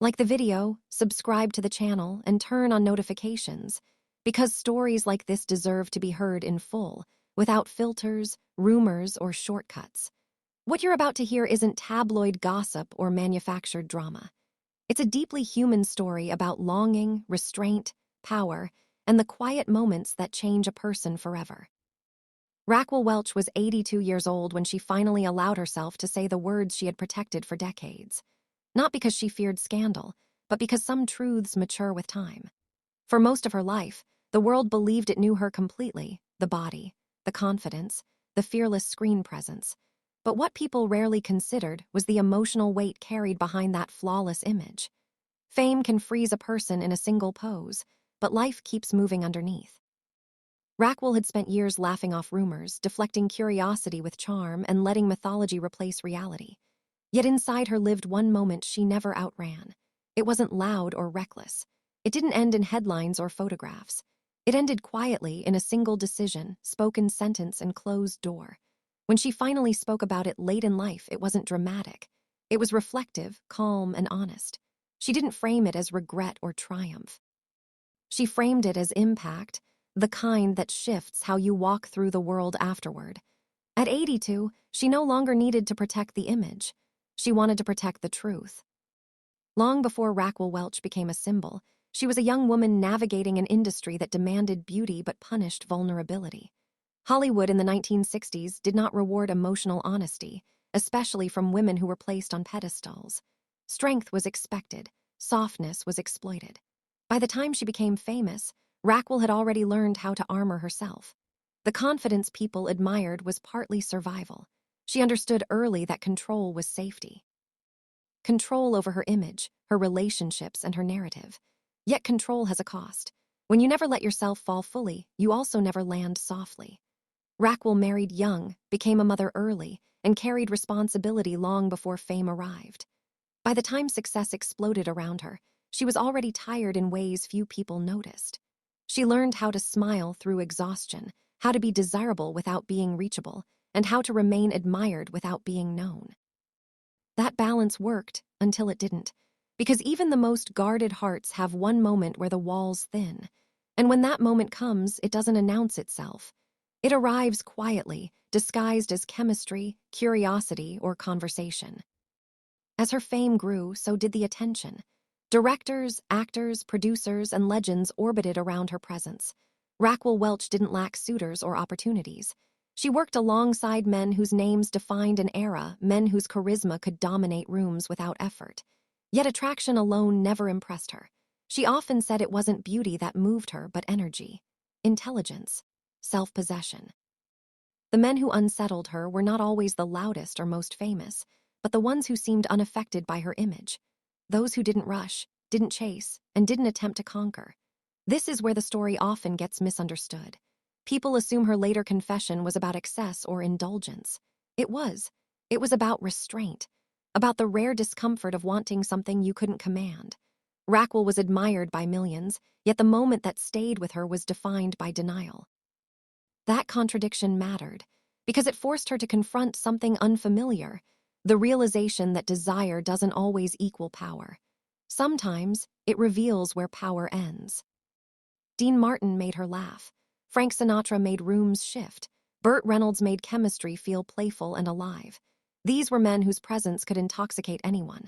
Like the video, subscribe to the channel, and turn on notifications, because stories like this deserve to be heard in full, without filters, rumors, or shortcuts. What you're about to hear isn't tabloid gossip or manufactured drama. It's a deeply human story about longing, restraint, power, and the quiet moments that change a person forever. Raquel Welch was 82 years old when she finally allowed herself to say the words she had protected for decades. Not because she feared scandal, but because some truths mature with time. For most of her life, the world believed it knew her completely: the body, the confidence, the fearless screen presence. But what people rarely considered was the emotional weight carried behind that flawless image. Fame can freeze a person in a single pose, but life keeps moving underneath. Raquel had spent years laughing off rumors, deflecting curiosity with charm, and letting mythology replace reality. Yet inside her lived one moment she never outran. It wasn't loud or reckless. It didn't end in headlines or photographs. It ended quietly in a single decision, spoken sentence, and closed door. When she finally spoke about it late in life, it wasn't dramatic. It was reflective, calm, and honest. She didn't frame it as regret or triumph. She framed it as impact, the kind that shifts how you walk through the world afterward. At 82, she no longer needed to protect the image. She wanted to protect the truth. Long before Raquel Welch became a symbol, she was a young woman navigating an industry that demanded beauty but punished vulnerability. Hollywood in the 1960s did not reward emotional honesty, especially from women who were placed on pedestals. Strength was expected, softness was exploited. By the time she became famous, Raquel had already learned how to armor herself. The confidence people admired was partly survival. She understood early that control was safety. Control over her image, her relationships, and her narrative. Yet control has a cost. When you never let yourself fall fully, you also never land softly. Raquel married young, became a mother early, and carried responsibility long before fame arrived. By the time success exploded around her, she was already tired in ways few people noticed. She learned how to smile through exhaustion, how to be desirable without being reachable, and how to remain admired without being known. That balance worked until it didn't, because even the most guarded hearts have one moment where the walls thin. And when that moment comes, it doesn't announce itself. It arrives quietly, disguised as chemistry, curiosity, or conversation. As her fame grew, so did the attention. Directors, actors, producers, and legends orbited around her presence. Raquel Welch didn't lack suitors or opportunities. She worked alongside men whose names defined an era, men whose charisma could dominate rooms without effort. Yet attraction alone never impressed her. She often said it wasn't beauty that moved her, but energy, intelligence, self-possession. The men who unsettled her were not always the loudest or most famous, but the ones who seemed unaffected by her image. Those who didn't rush, didn't chase, and didn't attempt to conquer. This is where the story often gets misunderstood. People assume her later confession was about excess or indulgence. It was. It was about restraint, about the rare discomfort of wanting something you couldn't command. Raquel was admired by millions, yet the moment that stayed with her was defined by denial. That contradiction mattered, because it forced her to confront something unfamiliar, the realization that desire doesn't always equal power. Sometimes, it reveals where power ends. Dean Martin made her laugh. Frank Sinatra made rooms shift. Burt Reynolds made chemistry feel playful and alive. These were men whose presence could intoxicate anyone.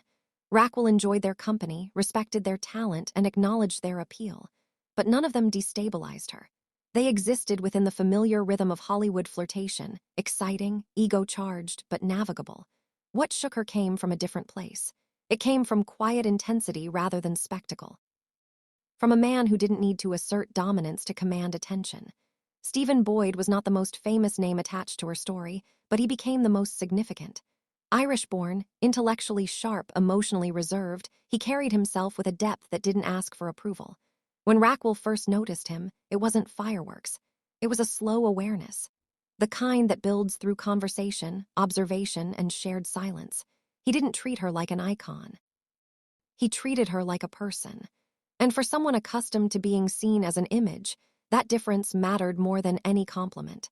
Raquel enjoyed their company, respected their talent, and acknowledged their appeal. But none of them destabilized her. They existed within the familiar rhythm of Hollywood flirtation, exciting, ego-charged, but navigable. What shook her came from a different place. It came from quiet intensity rather than spectacle. From a man who didn't need to assert dominance to command attention. Stephen Boyd was not the most famous name attached to her story, but he became the most significant. Irish-born, intellectually sharp, emotionally reserved, he carried himself with a depth that didn't ask for approval. When Raquel first noticed him, it wasn't fireworks. It was a slow awareness. The kind that builds through conversation, observation, and shared silence. He didn't treat her like an icon. He treated her like a person. And for someone accustomed to being seen as an image, that difference mattered more than any compliment.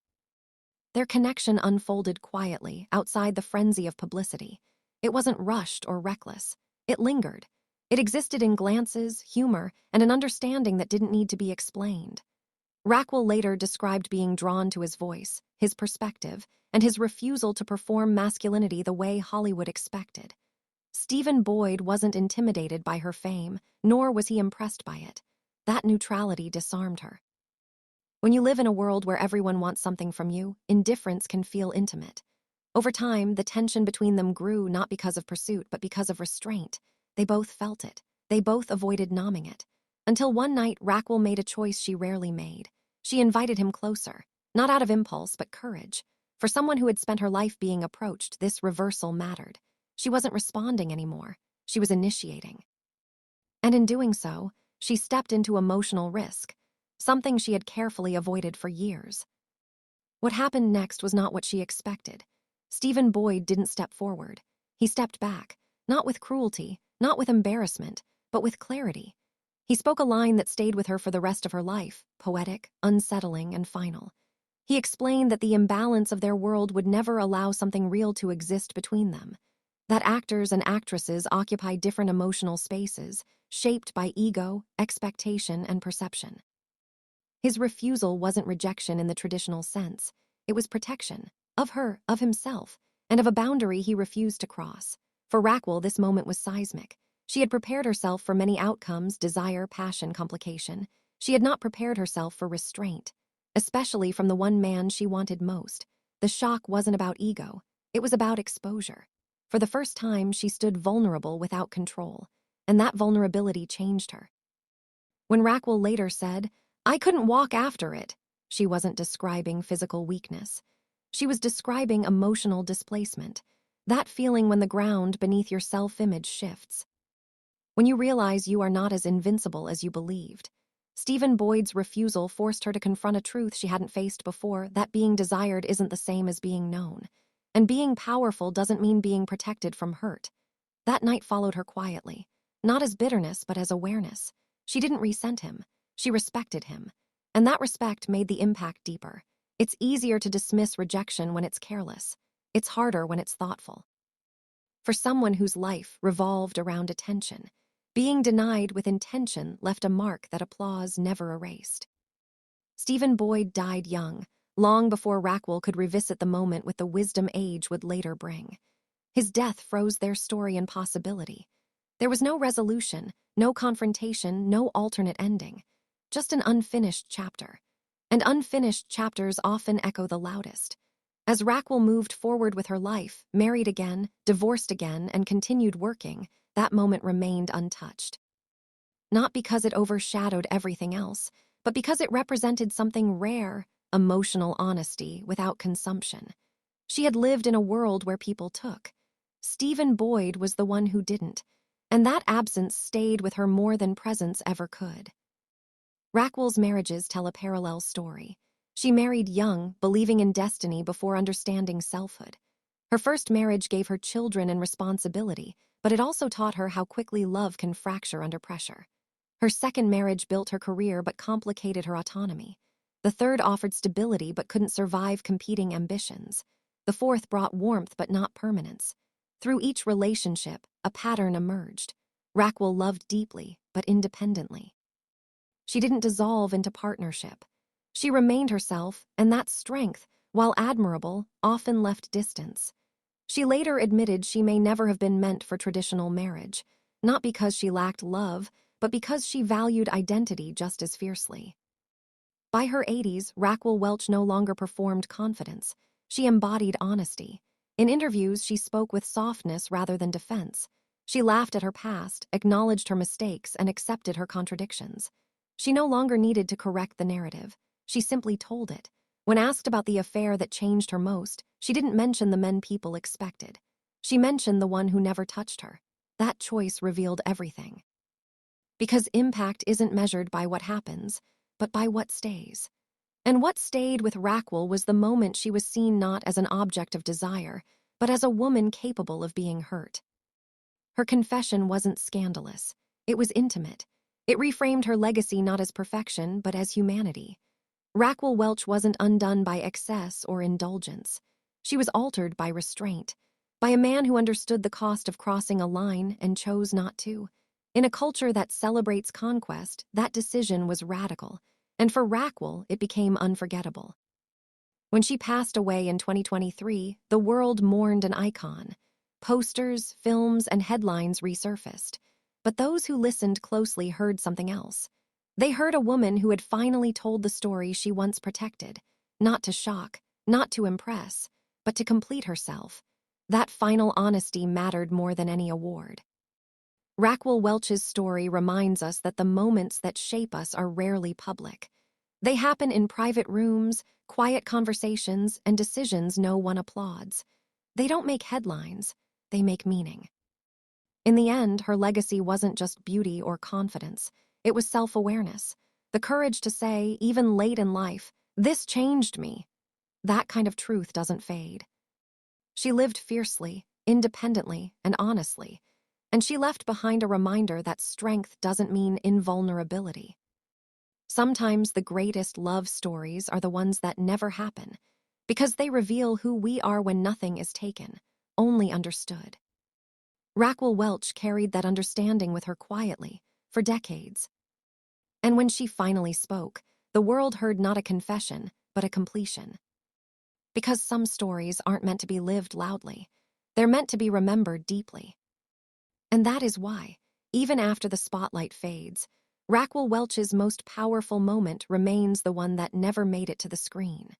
Their connection unfolded quietly, outside the frenzy of publicity. It wasn't rushed or reckless. It lingered. It existed in glances, humor, and an understanding that didn't need to be explained. Raquel later described being drawn to his voice, his perspective, and his refusal to perform masculinity the way Hollywood expected. Stephen Boyd wasn't intimidated by her fame, nor was he impressed by it. That neutrality disarmed her. When you live in a world where everyone wants something from you, indifference can feel intimate. Over time, the tension between them grew not because of pursuit, but because of restraint. They both felt it. They both avoided numbing it. Until one night, Raquel made a choice she rarely made. She invited him closer, not out of impulse, but courage. For someone who had spent her life being approached, this reversal mattered. She wasn't responding anymore. She was initiating. And in doing so, she stepped into emotional risk, something she had carefully avoided for years. What happened next was not what she expected. Stephen Boyd didn't step forward. He stepped back, not with cruelty, not with embarrassment, but with clarity. He spoke a line that stayed with her for the rest of her life, poetic, unsettling, and final. He explained that the imbalance of their world would never allow something real to exist between them, that actors and actresses occupy different emotional spaces, shaped by ego, expectation, and perception. His refusal wasn't rejection in the traditional sense. It was protection, of her, of himself, and of a boundary he refused to cross. For Raquel, this moment was seismic. She had prepared herself for many outcomes, desire, passion, complication. She had not prepared herself for restraint, especially from the one man she wanted most. The shock wasn't about ego. It was about exposure. For the first time, she stood vulnerable without control, and that vulnerability changed her. When Raquel later said, "I couldn't walk after it," she wasn't describing physical weakness. She was describing emotional displacement, that feeling when the ground beneath your self-image shifts. When you realize you are not as invincible as you believed. Stephen Boyd's refusal forced her to confront a truth she hadn't faced before, that being desired isn't the same as being known. And being powerful doesn't mean being protected from hurt. That night followed her quietly, not as bitterness but as awareness. She didn't resent him. She respected him. And that respect made the impact deeper. It's easier to dismiss rejection when it's careless. It's harder when it's thoughtful. For someone whose life revolved around attention, being denied with intention left a mark that applause never erased. Stephen Boyd died young, long before Raquel could revisit the moment with the wisdom age would later bring. His death froze their story and possibility. There was no resolution, no confrontation, no alternate ending, just an unfinished chapter. And unfinished chapters often echo the loudest. As Raquel moved forward with her life, married again, divorced again, and continued working, that moment remained untouched. Not because it overshadowed everything else, but because it represented something rare, emotional honesty without consumption. She had lived in a world where people took. Stephen Boyd was the one who didn't, and that absence stayed with her more than presence ever could. Raquel's marriages tell a parallel story. She married young, believing in destiny before understanding selfhood. Her first marriage gave her children and responsibility, but it also taught her how quickly love can fracture under pressure. Her second marriage built her career but complicated her autonomy. The third offered stability but couldn't survive competing ambitions. The fourth brought warmth but not permanence. Through each relationship, a pattern emerged. Raquel loved deeply, but independently. She didn't dissolve into partnership. She remained herself, and that strength, while admirable, often left distance. She later admitted she may never have been meant for traditional marriage, not because she lacked love, but because she valued identity just as fiercely. By her 80s, Raquel Welch no longer performed confidence. She embodied honesty. In interviews, she spoke with softness rather than defense. She laughed at her past, acknowledged her mistakes, and accepted her contradictions. She no longer needed to correct the narrative. She simply told it. When asked about the affair that changed her most, she didn't mention the men people expected. She mentioned the one who never touched her. That choice revealed everything. Because impact isn't measured by what happens, but by what stays. And what stayed with Raquel was the moment she was seen not as an object of desire, but as a woman capable of being hurt. Her confession wasn't scandalous. It was intimate. It reframed her legacy not as perfection, but as humanity. Raquel Welch wasn't undone by excess or indulgence. She was altered by restraint, by a man who understood the cost of crossing a line and chose not to. In a culture that celebrates conquest, that decision was radical, and for Raquel, it became unforgettable. When she passed away in 2023, the world mourned an icon. Posters, films, and headlines resurfaced. But those who listened closely heard something else. They heard a woman who had finally told the story she once protected, not to shock, not to impress, but to complete herself. That final honesty mattered more than any award. Raquel Welch's story reminds us that the moments that shape us are rarely public. They happen in private rooms, quiet conversations, and decisions no one applauds. They don't make headlines, they make meaning. In the end, her legacy wasn't just beauty or confidence, it was self-awareness, the courage to say, even late in life, "This changed me." That kind of truth doesn't fade. She lived fiercely, independently, and honestly, and she left behind a reminder that strength doesn't mean invulnerability. Sometimes the greatest love stories are the ones that never happen, because they reveal who we are when nothing is taken, only understood. Raquel Welch carried that understanding with her quietly, for decades. And when she finally spoke, the world heard not a confession, but a completion. Because some stories aren't meant to be lived loudly, they're meant to be remembered deeply. And that is why, even after the spotlight fades, Raquel Welch's most powerful moment remains the one that never made it to the screen.